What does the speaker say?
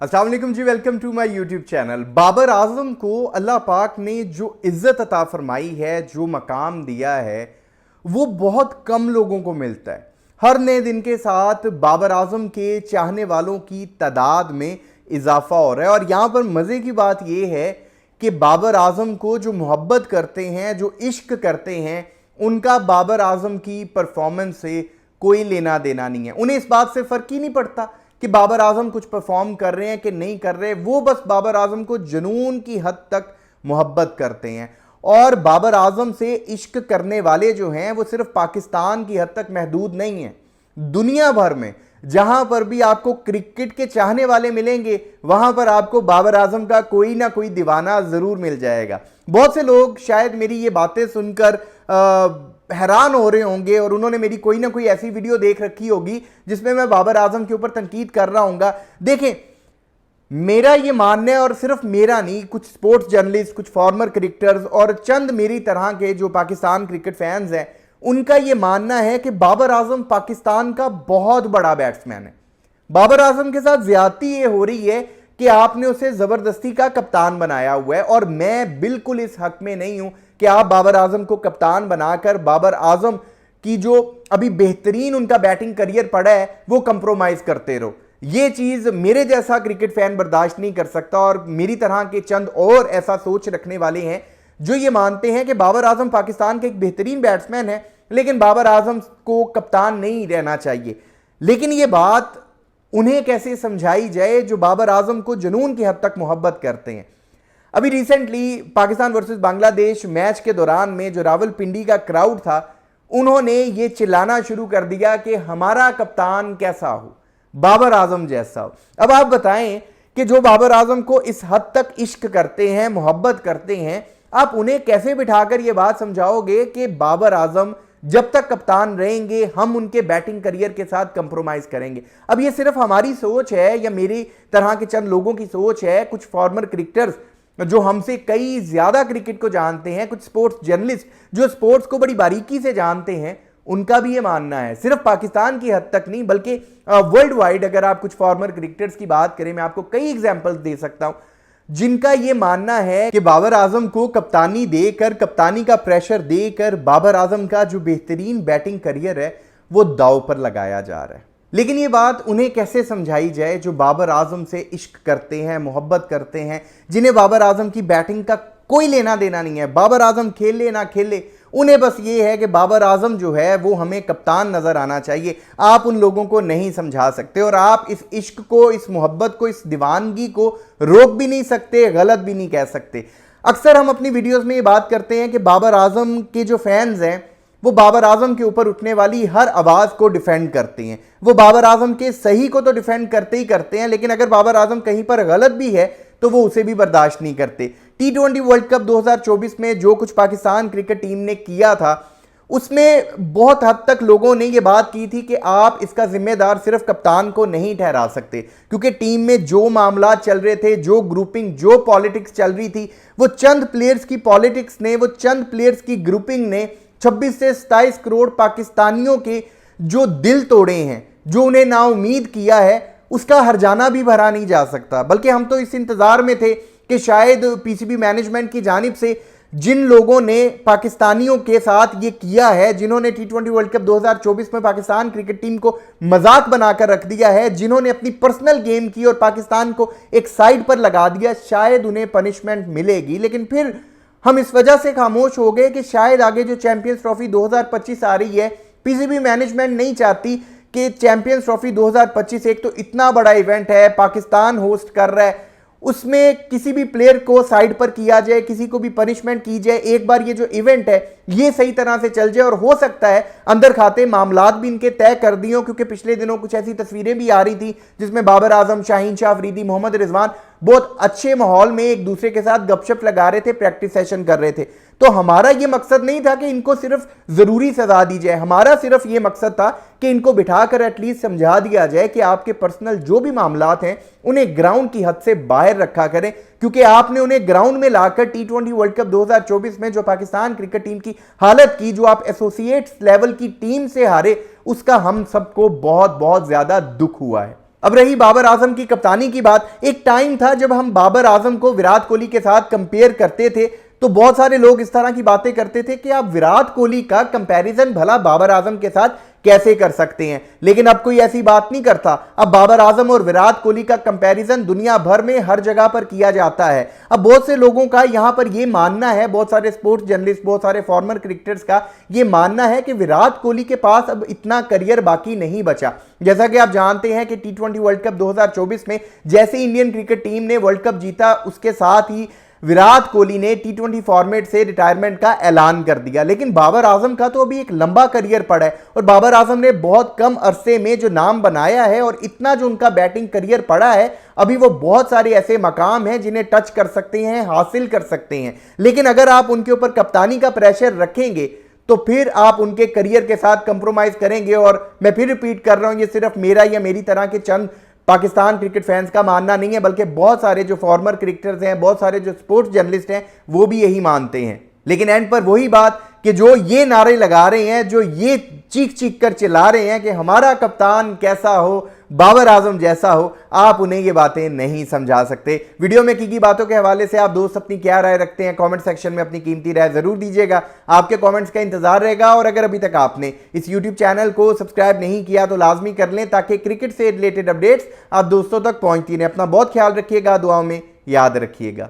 अस्सलाम वालेकुम जी, welcome to my YouTube channel. Babar Azam को अल्लाह पाक ने जो इज़्ज़त अता फरमाई है, जो मकाम दिया है, वो बहुत कम लोगों को मिलता है। हर नए दिन के साथ बाबर आजम के चाहने वालों की तादाद में इजाफा हो रहा है। और यहाँ पर मज़े की बात यह है कि बाबर आजम को जो मोहब्बत करते हैं, जो इश्क करते हैं, उनका बाबर आजम की परफॉर्मेंस से कोई लेना देना नहीं है। उन्हें इस बात से फ़र्क ही नहीं पड़ता कि बाबर आजम कुछ परफॉर्म कर रहे हैं कि नहीं कर रहे। वो बस बाबर आजम को जुनून की हद तक मोहब्बत करते हैं। और बाबर आजम से इश्क करने वाले जो हैं वो सिर्फ पाकिस्तान की हद तक महदूद नहीं हैं। दुनिया भर में जहां पर भी आपको क्रिकेट के चाहने वाले मिलेंगे, वहां पर आपको बाबर आजम का कोई ना कोई दीवाना जरूर मिल जाएगा। बहुत से लोग शायद मेरी ये बातें सुनकर हैरान हो रहे होंगे और उन्होंने मेरी कोई ना कोई ऐसी वीडियो देख रखी होगी जिसमें मैं बाबर आजम के ऊपर तनकीद कर रहा हूँगा। देखें, मेरा ये मानना है, और सिर्फ मेरा नहीं, कुछ स्पोर्ट्स जर्नलिस्ट, कुछ फॉर्मर क्रिकेटर्स और चंद मेरी तरह के जो पाकिस्तान क्रिकेट फैंस हैं, उनका ये मानना है कि बाबर आजम पाकिस्तान का बहुत बड़ा बैट्समैन है। बाबर आजम के साथ ज्यादती ये हो रही है कि आपने उसे जबरदस्ती का कप्तान बनाया हुआ है। और मैं बिल्कुल इस हक में नहीं हूं कि आप बाबर आजम को कप्तान बनाकर बाबर आजम की जो अभी बेहतरीन उनका बैटिंग करियर पड़ा है वो कंप्रोमाइज करते रहो। ये चीज मेरे जैसा क्रिकेट फैन बर्दाश्त नहीं कर सकता। और मेरी तरह के चंद और ऐसा सोच रखने वाले हैं जो ये मानते हैं कि बाबर आजम पाकिस्तान के एक बेहतरीन बैट्समैन है, लेकिन बाबर आजम को कप्तान नहीं रहना चाहिए। लेकिन ये बात उन्हें कैसे समझाई जाए जो बाबर आजम को जुनून की हद तक मोहब्बत करते हैं। अभी recently Pakistan versus Bangladesh match के दौरान में जो रावलपिंडी का क्राउड था, उन्होंने ये चिल्लाना शुरू कर दिया कि हमारा कप्तान कैसा हो, बाबर आजम जैसा हो। अब आप बताएं कि जो बाबर आजम को इस हद तक इश्क करते हैं, मोहब्बत करते हैं, आप उन्हें कैसे बिठाकर यह बात समझाओगे कि बाबर आजम जब तक कप्तान रहेंगे हम उनके बैटिंग करियर के साथ कंप्रोमाइज करेंगे। अब ये सिर्फ हमारी सोच है या मेरी तरह के चंद लोगों की सोच है? कुछ फॉर्मर क्रिकेटर्स जो हमसे कई ज्यादा क्रिकेट को जानते हैं, कुछ स्पोर्ट्स जर्नलिस्ट जो स्पोर्ट्स को बड़ी बारीकी से जानते हैं, उनका भी ये मानना है। सिर्फ पाकिस्तान की हद तक नहीं बल्कि वर्ल्ड वाइड अगर आप कुछ फॉर्मर क्रिकेटर्स की बात करें, मैं आपको कई एग्जांपल्स दे सकता हूं जिनका यह मानना है कि बाबर आजम को कप्तानी देकर, कप्तानी का प्रेशर देकर बाबर आजम का जो बेहतरीन बैटिंग करियर है वो दांव पर लगाया जा रहा है। लेकिन ये बात उन्हें कैसे समझाई जाए जो बाबर आजम से इश्क करते हैं, मोहब्बत करते हैं, जिन्हें बाबर आजम की बैटिंग का कोई लेना देना नहीं है। बाबर आजम खेले ना खेले, उन्हें बस ये है कि बाबर आजम जो है वो हमें कप्तान नजर आना चाहिए। आप उन लोगों को नहीं समझा सकते और आप इस इश्क को, इस मोहब्बत को, इस दीवानगी को रोक भी नहीं सकते, गलत भी नहीं कह सकते। अक्सर हम अपनी वीडियोस में ये बात करते हैं कि बाबर आजम के जो फैंस हैं वो बाबर आजम के ऊपर उठने वाली हर आवाज को डिफेंड करते हैं। वो बाबर आजम के सही को तो डिफेंड करते ही करते हैं, लेकिन अगर बाबर आजम कहीं पर गलत भी है तो वो उसे भी बर्दाश्त नहीं करते। T20 वर्ल्ड कप 2024 में जो कुछ पाकिस्तान क्रिकेट टीम ने किया था, उसमें बहुत हद तक लोगों ने यह बात की थी कि आप इसका जिम्मेदार सिर्फ कप्तान को नहीं ठहरा सकते, क्योंकि टीम में जो मामला चल रहे थे, जो ग्रुपिंग, जो पॉलिटिक्स चल रही थी, वो चंद प्लेयर्स की पॉलिटिक्स ने, वो चंद प्लेयर्स की ग्रुपिंग ने 26 से 27 करोड़ पाकिस्तानियों के जो दिल तोड़े हैं, जो उन्हें नाउम्मीद किया है, उसका हर्जाना भी भरा नहीं जा सकता। बल्कि हम तो इस इंतजार में थे कि शायद पीसीबी मैनेजमेंट की जानिब से जिन लोगों ने पाकिस्तानियों के साथ ये किया है, जिन्होंने T20 वर्ल्ड कप 2024 में पाकिस्तान क्रिकेट टीम को मजाक बनाकर रख दिया है, जिन्होंने अपनी पर्सनल गेम की और पाकिस्तान को एक साइड पर लगा दिया, शायद उन्हें पनिशमेंट मिलेगी। लेकिन फिर हम इस वजह से खामोश हो गए कि शायद आगे जो चैंपियंस ट्रॉफी 2025 आ रही है, पीसीबी मैनेजमेंट नहीं चाहती कि चैंपियंस ट्रॉफी 2025 एक तो इतना बड़ा इवेंट है, पाकिस्तान होस्ट कर रहा है, उसमें किसी भी प्लेयर को साइड पर किया जाए, किसी को भी पनिशमेंट की जाए। एक बार ये जो इवेंट है ये सही तरह से चल जाए और हो सकता है अंदर खाते मामलात भी इनके तय कर दिए हों, क्योंकि पिछले दिनों कुछ ऐसी तस्वीरें भी आ रही थी जिसमें बाबर आजम, शाहीन शाह अफरीदी, मोहम्मद रिजवान बहुत अच्छे माहौल में एक दूसरे के साथ गपशप लगा रहे थे, प्रैक्टिस सेशन कर रहे थे। तो हमारा यह मकसद नहीं था कि इनको सिर्फ जरूरी सजा दी जाए, हमारा सिर्फ यह मकसद था कि इनको बिठाकर एटलीस्ट समझा दिया जाए कि आपके पर्सनल जो भी मामलात हैं उन्हें ग्राउंड की हद से बाहर रखा करें, क्योंकि आपने उन्हें ग्राउंड में लाकर T20 वर्ल्ड कप 2024 में जो पाकिस्तान क्रिकेट टीम की हालत की, जो आप एसोसिएट्स लेवल की टीम से हारे, उसका हम सबको बहुत बहुत ज्यादा दुख हुआ है। अब रही बाबर आजम की कप्तानी की बात, एक टाइम था जब हम बाबर आजम को विराट कोहली के साथ कंपेयर करते थे तो बहुत सारे लोग इस तरह की बातें करते थे कि आप विराट कोहली का कंपैरिजन भला बाबर आजम के साथ कैसे कर सकते हैं, लेकिन अब कोई ऐसी बात नहीं करता। अब बाबर आजम और विराट कोहली का कंपैरिजन दुनिया भर में हर जगह पर किया जाता है। अब बहुत से लोगों का यहां पर यह मानना है, बहुत सारे स्पोर्ट्स जर्नलिस्ट, बहुत सारे फॉर्मर क्रिकेटर्स का यह मानना है कि विराट कोहली के पास अब इतना करियर बाकी नहीं बचा। जैसा कि आप जानते हैं कि T20 वर्ल्ड कप 2024 में जैसे इंडियन क्रिकेट टीम ने वर्ल्ड कप जीता, उसके साथ ही विराट कोहली ने T20 फॉर्मेट से रिटायरमेंट का ऐलान कर दिया। लेकिन बाबर आजम का तो अभी एक लंबा करियर पड़ा है और बाबर आजम ने बहुत कम अरसे में जो नाम बनाया है और इतना जो उनका बैटिंग करियर पड़ा है, अभी वो बहुत सारे ऐसे मकाम हैं जिन्हें टच कर सकते हैं, हासिल कर सकते हैं। लेकिन अगर आप उनके ऊपर कप्तानी का प्रेशर रखेंगे तो फिर आप उनके करियर के साथ कंप्रोमाइज करेंगे। और मैं फिर रिपीट कर रहा हूं, ये सिर्फ मेरा या मेरी तरह के चंद पाकिस्तान क्रिकेट फैंस का मानना नहीं है, बल्कि बहुत सारे जो फॉर्मर क्रिकेटर्स हैं, बहुत सारे जो स्पोर्ट्स जर्नलिस्ट हैं, वो भी यही मानते हैं। लेकिन एंड पर वही बात कि जो ये नारे लगा रहे हैं, जो ये चीख चीख कर चिल्ला रहे हैं कि हमारा कप्तान कैसा हो, बाबर आजम जैसा हो, आप उन्हें ये बातें नहीं समझा सकते। वीडियो में की बातों के हवाले से आप दोस्त अपनी क्या राय रखते हैं, कमेंट सेक्शन में अपनी कीमती राय जरूर दीजिएगा। आपके कमेंट्स का इंतजार रहेगा। और अगर अभी तक आपने इस यूट्यूब चैनल को सब्सक्राइब नहीं किया तो लाजमी कर लें, ताकि क्रिकेट से रिलेटेड अपडेट्स आप दोस्तों तक पहुंचती रहें। अपना बहुत ख्याल रखिएगा, दुआओं में याद रखिएगा।